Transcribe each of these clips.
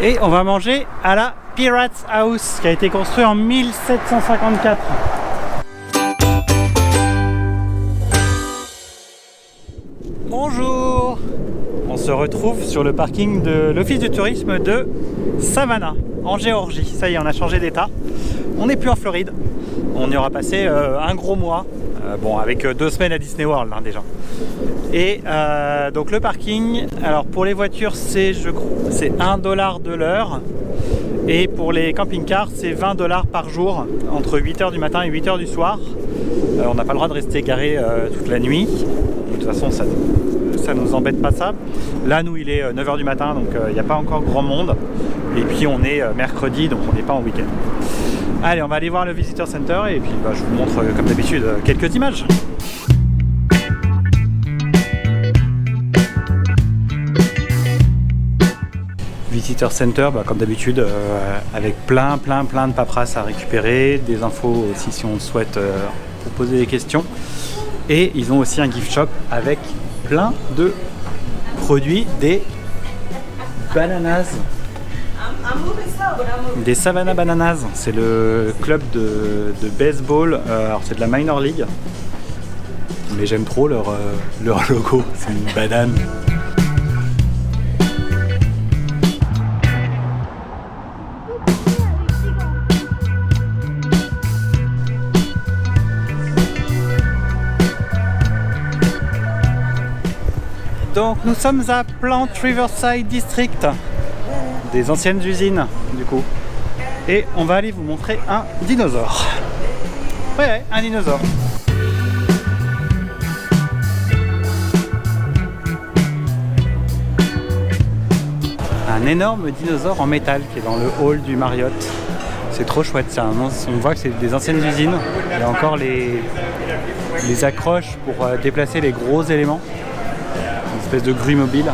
Et on va manger à la Pirates House qui a été construit en 1754. Bonjour! On se retrouve sur le parking de l'office du tourisme de Savannah, en Géorgie. Ça y est, on a changé d'état. On n'est plus en Floride. On y aura passé un gros mois. Bon, avec 2 semaines à Disney World hein, déjà. Et donc le parking, alors pour les voitures c'est $1 de l'heure. Et pour les camping-cars c'est $20 par jour, entre 8h du matin et 8h du soir. On n'a pas le droit de rester garé toute la nuit. De toute façon ça nous embête pas ça. Là nous il est 9h du matin, donc il n'y a pas encore grand monde. Et puis on est mercredi, donc on n'est pas en week-end. Allez, on va aller voir le Visitor Center et puis je vous montre comme d'habitude quelques images. Visitor Center, comme d'habitude, avec plein de paperasses à récupérer, des infos aussi si on souhaite poser des questions. Et ils ont aussi un gift shop avec plein de produits, des bananas. Des Savannah Bananas, c'est le club de baseball, alors c'est de la Minor League, mais j'aime trop leur logo, c'est une banane. Donc nous sommes à Plant Riverside District, des anciennes usines du coup, et on va aller vous montrer un dinosaure. Ouais, un dinosaure. Un énorme dinosaure en métal qui est dans le hall du Marriott. C'est trop chouette, on voit que c'est des anciennes usines. Il y a encore les accroches pour déplacer les gros éléments. Une espèce de grue mobile.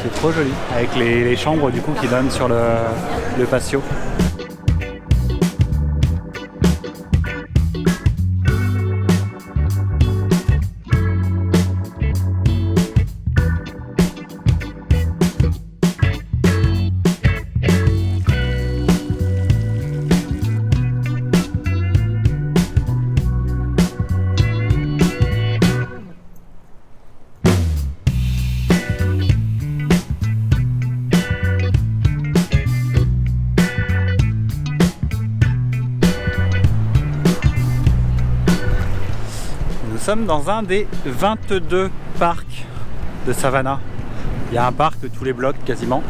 C'est trop joli, avec les chambres du coup qui donnent sur le patio. Nous sommes dans un des 22 parcs de Savannah. Il y a un parc de tous les blocs quasiment,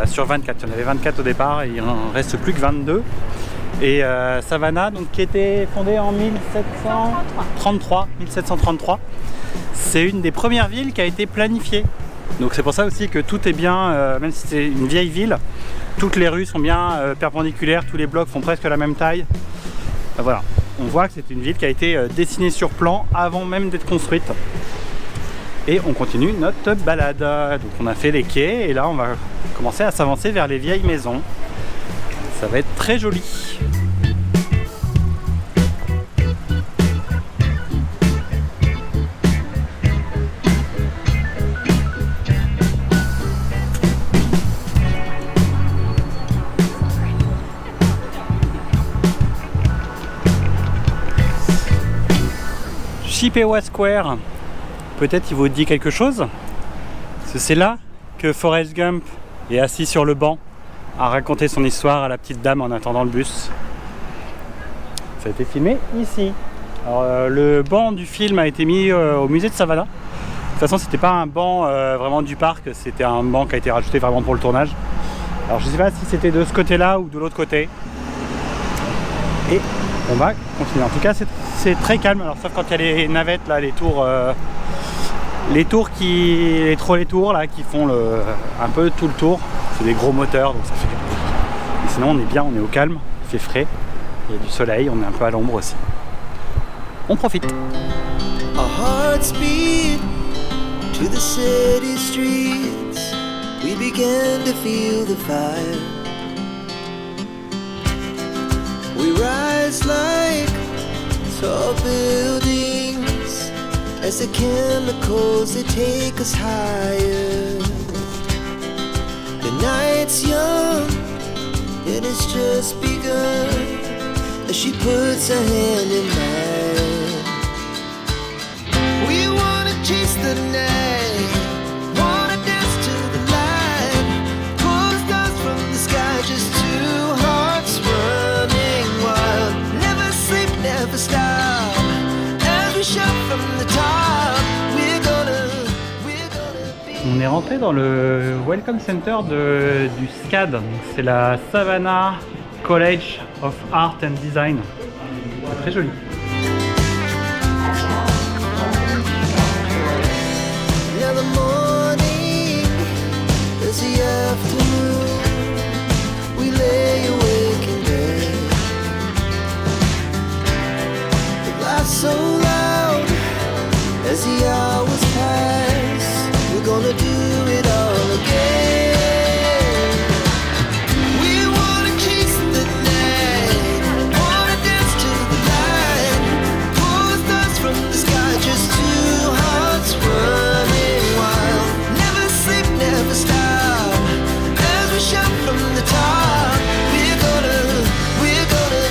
sur 24. Il y en avait 24 au départ et il en reste plus que 22. Et Savannah, donc, qui était fondée en 1733, c'est une des premières villes qui a été planifiée. Donc c'est pour ça aussi que tout est bien, même si c'est une vieille ville, toutes les rues sont bien perpendiculaires, tous les blocs font presque la même taille. Voilà. On voit que c'est une ville qui a été dessinée sur plan avant même d'être construite. Et on continue notre balade. Donc on a fait les quais et là on va commencer à s'avancer vers les vieilles maisons. Ça va être très joli. Chippewa Square, peut-être il vous dit quelque chose. C'est là que Forrest Gump est assis sur le banc à raconter son histoire à la petite dame en attendant le bus. Ça a été filmé ici. Alors, le banc du film a été mis au musée de Savannah. De toute façon, c'était pas un banc vraiment du parc, c'était un banc qui a été rajouté vraiment pour le tournage. Alors je sais pas si c'était de ce côté-là ou de l'autre côté. Et on va continuer. En tout cas, c'est très calme. Alors sauf quand il y a les navettes là, les tours là qui font un peu tout le tour. C'est des gros moteurs, donc ça fait. Et sinon, on est bien, on est au calme. Il fait frais. Il y a du soleil. On est un peu à l'ombre aussi. On profite. Our hearts beat to the city streets. We began to feel the fire. We rise like tall buildings as the chemicals they take us higher. The night's young and it's just begun as she puts her hand in mine. We wanna chase the night, wanna dance to the light, pull the stars from the sky, just two hearts running wild. Never sleep, never stop, as we shout from the top. We're gonna be. On est rentré dans le Welcome Center du SCAD, c'est la Savannah College of Art and Design. C'est très joli. Now the morning is the afternoon. We lay awake in bed. The laughs so loud as the hours pass. We're gonna do it all again. We wanna chase the night, wanna dance to the light, pull the stars from the sky, just two hearts running wild. Never sleep, never stop, as we shout from the top. We're gonna be. We're gonna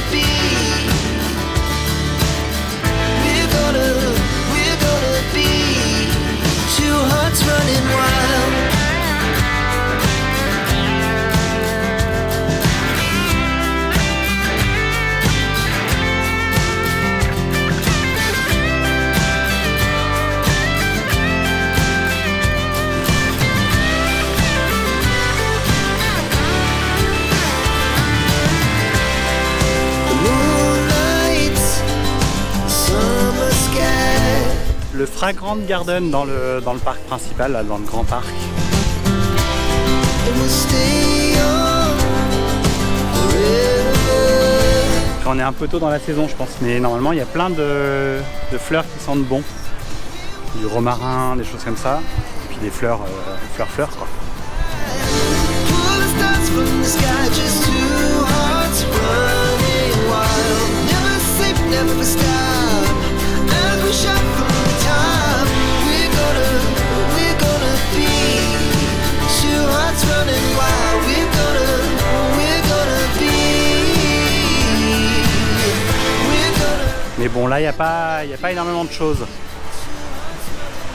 be. Two hearts running wild. The moonlight, summer sky. Le Fragrant Garden dans le parc principal, là, dans le grand parc. And we'll stay on forever. Après, on est un peu tôt dans la saison, je pense, mais normalement il y a plein de fleurs qui sentent bon. Du romarin, des choses comme ça. Et puis des fleurs, fleurs quoi. Pull the stars from the sky, just two hearts running wild. Never sleep, never stop, as we shout from the top. We're gonna be. Two hearts running wild. We're gonna be. We're gonna. Mais bon, là il n'y a pas énormément de choses.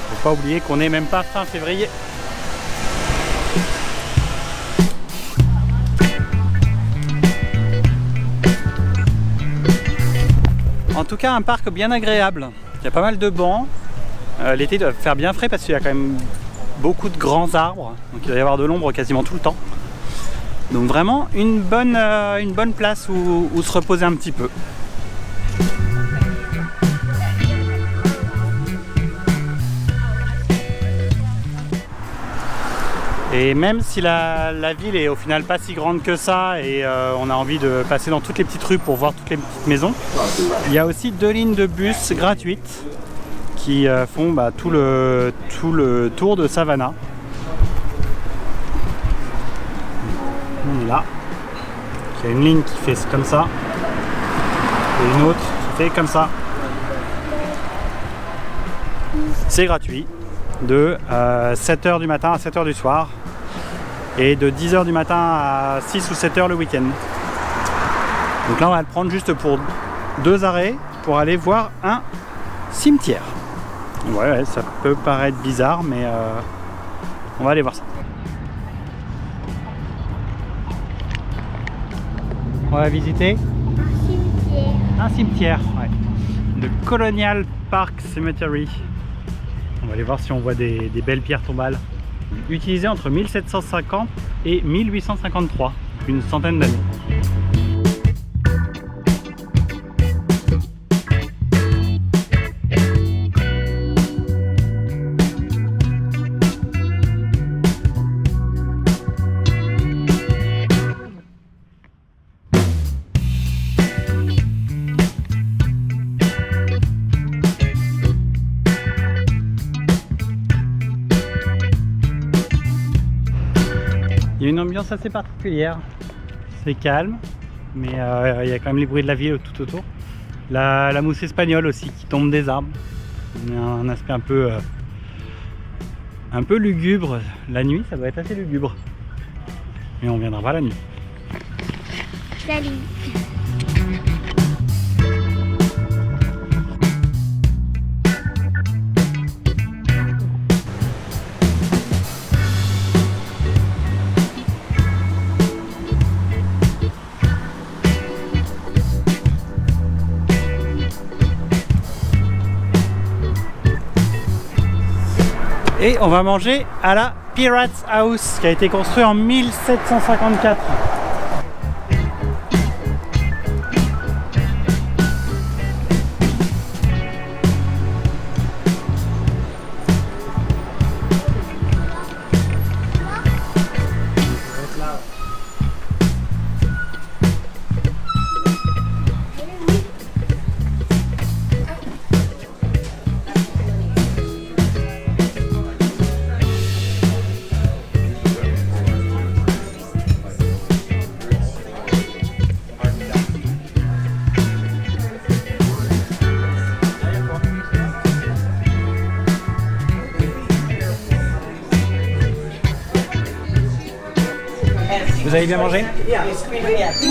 Faut pas oublier qu'on est même pas fin février. En tout cas, un parc bien agréable. Il y a pas mal de bancs. L'été doit faire bien frais parce qu'il y a quand même beaucoup de grands arbres. Donc il doit y avoir de l'ombre quasiment tout le temps. Donc vraiment une bonne place où se reposer un petit peu. Et même si la ville est au final pas si grande que ça et on a envie de passer dans toutes les petites rues pour voir toutes les petites maisons, il y a aussi 2 lignes de bus gratuites qui font tout le tour de Savannah. On est là. Il y a une ligne qui fait comme ça et une autre qui fait comme ça. C'est gratuit de 7h du matin à 7h du soir et de 10h du matin à 6 ou 7h le week-end. Donc là on va le prendre juste pour 2 arrêts pour aller voir un cimetière. Ouais, ça peut paraître bizarre mais on va aller voir ça. On va visiter un cimetière, ouais. Le Colonial Park Cemetery. On va aller voir si on voit des belles pierres tombales utilisées entre 1750 et 1853, une centaine d'années. Il y a une ambiance assez particulière, c'est calme, mais il y a quand même les bruits de la ville tout autour. La mousse espagnole aussi qui tombe des arbres, il y a un aspect un peu lugubre, la nuit ça doit être assez lugubre. mais on viendra pas la nuit. Salut. Et on va manger à la Pirates House qui a été construit en 1754. Vous avez bien mangé?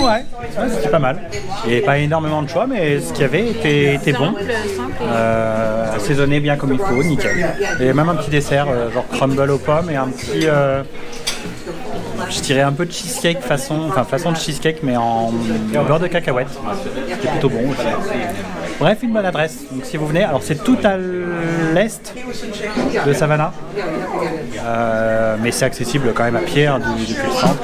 Ouais, c'était pas mal. Et pas énormément de choix, mais ce qu'il y avait était bon. Assaisonné bien comme il faut, nickel. Et même un petit dessert, genre crumble aux pommes et un petit... je dirais un peu de cheesecake façon de cheesecake mais en beurre de cacahuète. C'était plutôt bon aussi. Bref, une bonne adresse. Donc si vous venez, alors c'est tout à l'est de Savannah, mais c'est accessible quand même à pied hein, depuis le centre.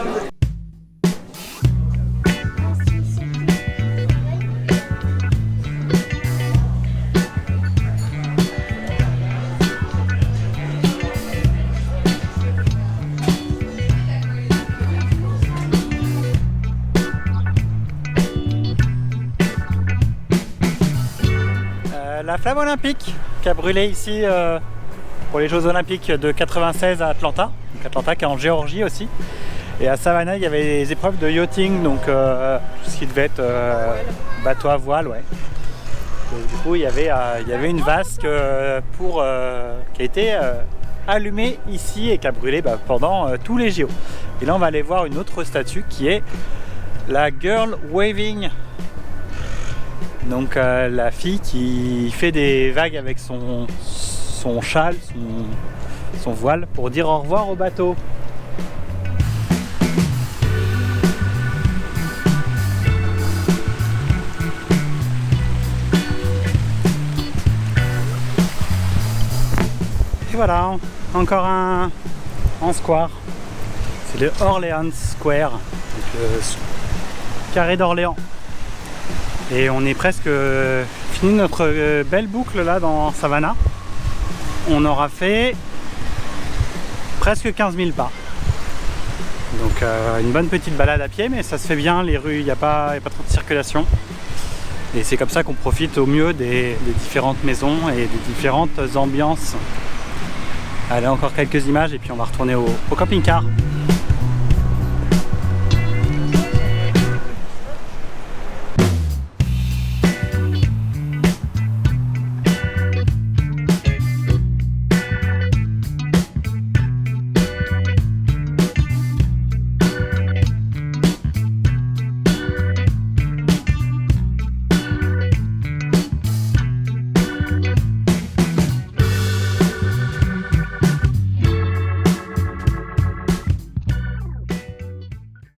La flamme olympique qui a brûlé ici pour les Jeux Olympiques de 96 à Atlanta. Donc Atlanta qui est en Géorgie aussi. Et à Savannah, il y avait des épreuves de yachting, donc tout ce qui devait être bateau à voile. Ouais. Et du coup, il y avait une vasque qui a été allumée ici et qui a brûlé pendant tous les JO. Et là, on va aller voir une autre statue qui est la Girl Waving. Donc la fille qui fait des vagues avec son châle, son voile pour dire au revoir au bateau. Et voilà, encore un square. C'est le Orleans Square, donc le carré d'Orléans. Et on est presque fini notre belle boucle là dans Savannah. On aura fait presque 15 000 pas. Donc une bonne petite balade à pied, mais ça se fait bien, les rues, il n'y a pas trop de circulation. Et c'est comme ça qu'on profite au mieux des différentes maisons et des différentes ambiances. Allez, encore quelques images et puis on va retourner au camping-car.